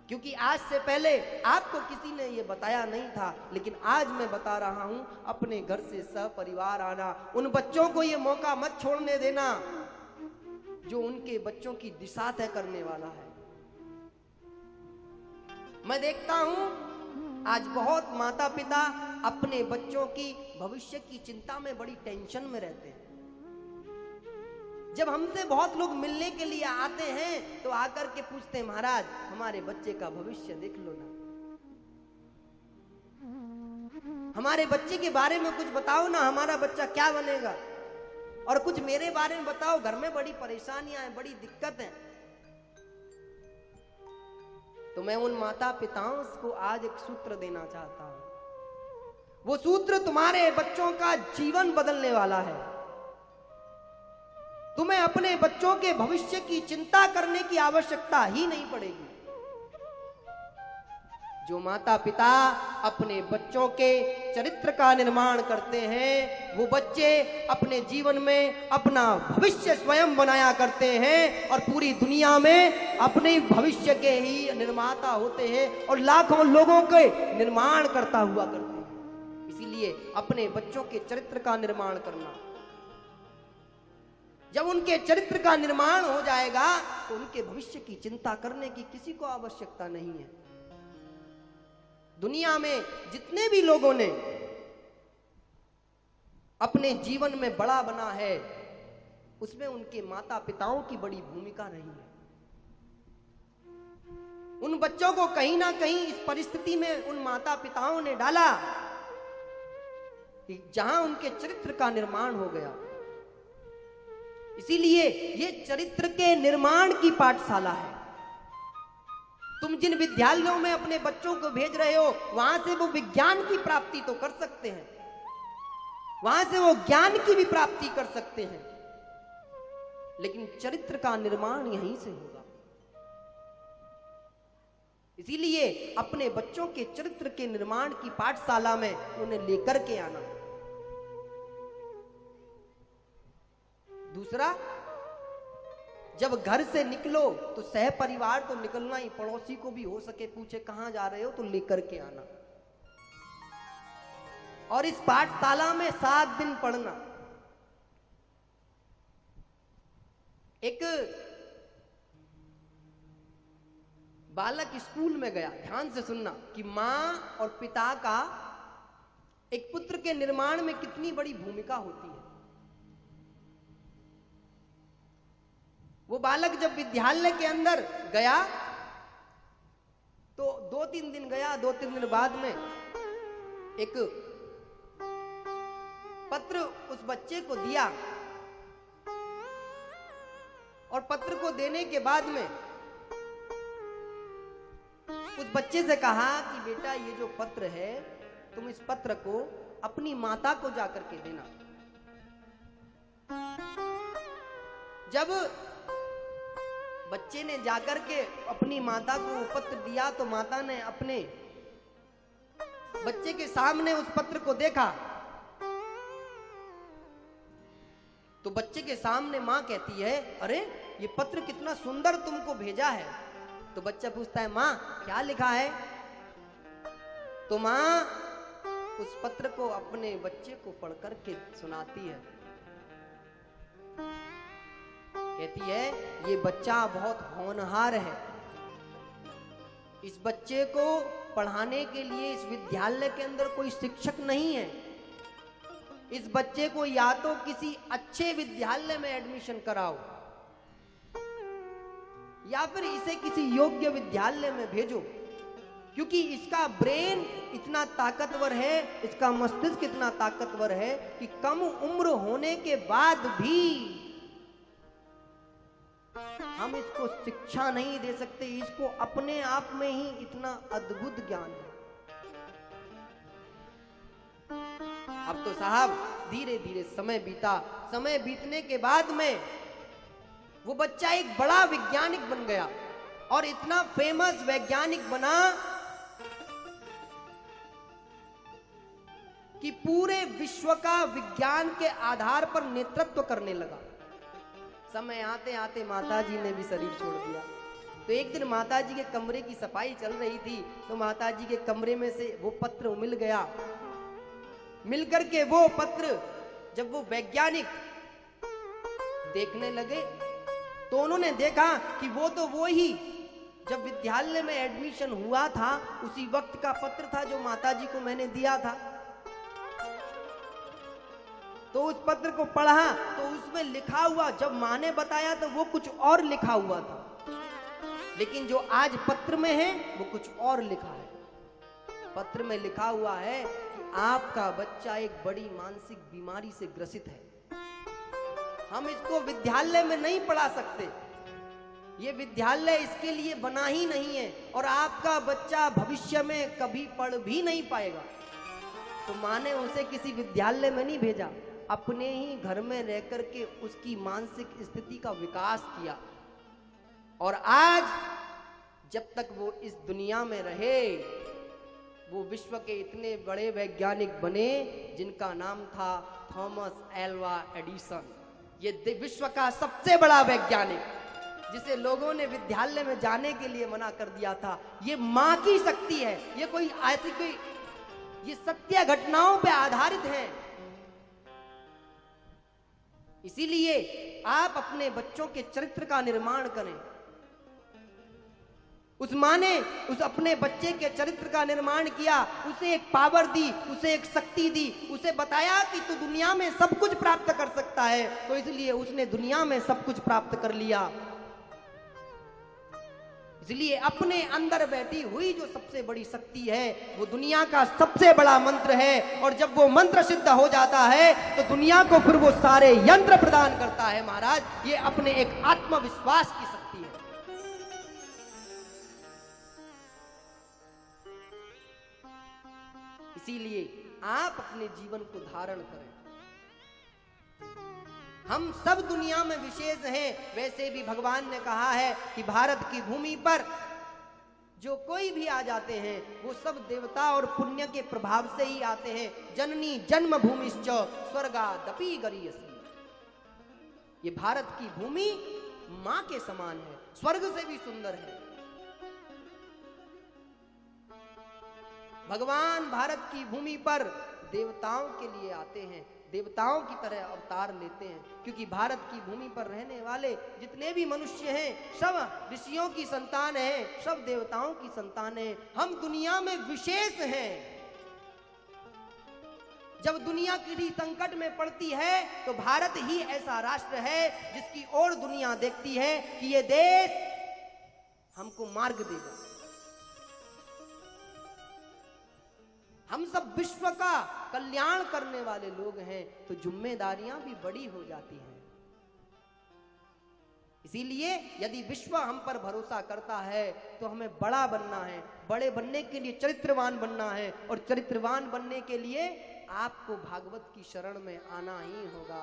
क्योंकि आज से पहले आपको किसी ने ये बताया नहीं था, लेकिन आज मैं बता रहा हूं, अपने घर से सपरिवार आना। उन बच्चों को ये मौका मत छोड़ने देना जो उनके बच्चों की दिशा तय करने वाला है। मैं देखता हूं आज बहुत माता पिता अपने बच्चों की भविष्य की चिंता में बड़ी टेंशन में रहते हैं। जब हमसे बहुत लोग मिलने के लिए आते हैं तो आकर के पूछते हैं, महाराज हमारे बच्चे का भविष्य देख लो ना, हमारे बच्चे के बारे में कुछ बताओ ना, हमारा बच्चा क्या बनेगा, और कुछ मेरे बारे में बताओ, घर में बड़ी परेशानियां हैं, बड़ी दिक्कत है। तो मैं उन माता पिताओं को आज एक सूत्र देना चाहता हूं। वो सूत्र तुम्हारे बच्चों का जीवन बदलने वाला है। तुम्हें अपने बच्चों के भविष्य की चिंता करने की आवश्यकता ही नहीं पड़ेगी। जो माता पिता अपने बच्चों के चरित्र का निर्माण करते हैं, वो बच्चे अपने जीवन में अपना भविष्य स्वयं बनाया करते हैं और पूरी दुनिया में अपने भविष्य के ही निर्माता होते हैं और लाखों लोगों के निर्माण करता हुआ करते हैं। इसीलिए अपने बच्चों के चरित्र का निर्माण करना, जब उनके चरित्र का निर्माण हो जाएगा तो उनके भविष्य की चिंता करने की किसी को आवश्यकता नहीं है। दुनिया में जितने भी लोगों ने अपने जीवन में बड़ा बना है, उसमें उनके माता पिताओं की बड़ी भूमिका रही है। उन बच्चों को कहीं ना कहीं इस परिस्थिति में उन माता पिताओं ने डाला कि जहां उनके चरित्र का निर्माण हो गया। इसीलिए ये चरित्र के निर्माण की पाठशाला है। तुम जिन विद्यालयों में अपने बच्चों को भेज रहे हो, वहां से वो विज्ञान की प्राप्ति तो कर सकते हैं, वहां से वो ज्ञान की भी प्राप्ति कर सकते हैं, लेकिन चरित्र का निर्माण यहीं से होगा। इसीलिए अपने बच्चों के चरित्र के निर्माण की पाठशाला में उन्हें लेकर के आना। दूसरा, जब घर से निकलो तो सह परिवार तो निकलना ही, पड़ोसी को भी हो सके पूछे कहां जा रहे हो तो लेकर के आना। और इस पाठशाला में 7 दिन पढ़ना। एक बालक स्कूल में गया, ध्यान से सुनना, कि मां और पिता का एक पुत्र के निर्माण में कितनी बड़ी भूमिका होती है। वो बालक जब विद्यालय के अंदर गया तो 2-3 दिन गया, 2-3 दिन बाद में एक पत्र उस बच्चे को दिया और पत्र को देने के बाद में उस बच्चे से कहा कि बेटा ये जो पत्र है, तुम इस पत्र को अपनी माता को जाकर के देना। जब बच्चे ने जाकर के अपनी माता को पत्र दिया तो माता ने अपने बच्चे के सामने उस पत्र को देखा तो बच्चे के सामने मां कहती है, अरे ये पत्र कितना सुंदर तुमको भेजा है। तो बच्चा पूछता है, मां क्या लिखा है? तो मां उस पत्र को अपने बच्चे को पढ़ करके सुनाती है। कहती है, ये बच्चा बहुत होनहार है, इस बच्चे को पढ़ाने के लिए इस विद्यालय के अंदर कोई शिक्षक नहीं है, इस बच्चे को या तो किसी अच्छे विद्यालय में एडमिशन कराओ या फिर इसे किसी योग्य विद्यालय में भेजो, क्योंकि इसका ब्रेन इतना ताकतवर है, इसका मस्तिष्क इतना ताकतवर है कि कम उम्र होने के बाद भी हम इसको शिक्षा नहीं दे सकते। इसको अपने आप में ही इतना अद्भुत ज्ञान है। अब तो साहब धीरे धीरे समय बीता। समय बीतने के बाद में वो बच्चा एक बड़ा वैज्ञानिक बन गया और इतना फेमस वैज्ञानिक बना कि पूरे विश्व का विज्ञान के आधार पर नेतृत्व करने लगा। समय आते आते माताजी ने भी शरीर छोड़ दिया। तो एक दिन माता जी के कमरे की सफाई चल रही थी, तो माता जी के कमरे में से वो पत्र मिल गया। मिलकर के वो पत्र जब वो वैज्ञानिक देखने लगे तो उन्होंने देखा कि वो तो वो ही जब विद्यालय में एडमिशन हुआ था उसी वक्त का पत्र था जो माता जी को मैंने दिया था। तो उस पत्र को पढ़ा तो उसमें लिखा हुआ, जब माँ ने बताया तो वो कुछ और लिखा हुआ था, लेकिन जो आज पत्र में है वो कुछ और लिखा है। पत्र में लिखा हुआ है कि आपका बच्चा एक बड़ी मानसिक बीमारी से ग्रसित है, हम इसको विद्यालय में नहीं पढ़ा सकते, ये विद्यालय इसके लिए बना ही नहीं है और आपका बच्चा भविष्य में कभी पढ़ भी नहीं पाएगा। तो माँ ने उसे किसी विद्यालय में नहीं भेजा, अपने ही घर में रह करके उसकी मानसिक स्थिति का विकास किया। और आज जब तक वो इस दुनिया में रहे वो विश्व के इतने बड़े वैज्ञानिक बने जिनका नाम था थॉमस एल्वा एडिसन। ये विश्व का सबसे बड़ा वैज्ञानिक, जिसे लोगों ने विद्यालय में जाने के लिए मना कर दिया था। ये मां की शक्ति है, ये कोई ऐसी कोई, ये सत्य घटनाओं पे आधारित है। इसीलिए आप अपने बच्चों के चरित्र का निर्माण करें। उस मां ने उस अपने बच्चे के चरित्र का निर्माण किया, उसे एक पावर दी, उसे एक शक्ति दी, उसे बताया कि तू दुनिया में सब कुछ प्राप्त कर सकता है, तो इसलिए उसने दुनिया में सब कुछ प्राप्त कर लिया। इसलिए अपने अंदर बैठी हुई जो सबसे बड़ी शक्ति है वो दुनिया का सबसे बड़ा मंत्र है, और जब वो मंत्र सिद्ध हो जाता है तो दुनिया को फिर वो सारे यंत्र प्रदान करता है। महाराज, ये अपने एक आत्मविश्वास की शक्ति है। इसीलिए आप अपने जीवन को धारण करें। हम सब दुनिया में विशेष हैं। वैसे भी भगवान ने कहा है कि भारत की भूमि पर जो कोई भी आ जाते हैं वो सब देवता और पुण्य के प्रभाव से ही आते हैं। जननी जन्म भूमिश्च स्वर्गादपि गरीयसी। ये भारत की भूमि मां के समान है, स्वर्ग से भी सुंदर है। भगवान भारत की भूमि पर देवताओं के लिए आते हैं, देवताओं की तरह अवतार लेते हैं, क्योंकि भारत की भूमि पर रहने वाले जितने भी मनुष्य हैं सब ऋषियों की संतान हैं, सब देवताओं की संतान हैं। हम दुनिया में विशेष हैं। जब दुनिया किसी संकट में पड़ती है तो भारत ही ऐसा राष्ट्र है जिसकी ओर दुनिया देखती है कि ये देश हमको मार्ग देगा। हम सब विश्व का कल्याण करने वाले लोग हैं, तो जिम्मेदारियां भी बड़ी हो जाती हैं। इसीलिए यदि विश्व हम पर भरोसा करता है तो हमें बड़ा बनना है। बड़े बनने के लिए चरित्रवान बनना है, और चरित्रवान बनने के लिए आपको भागवत की शरण में आना ही होगा।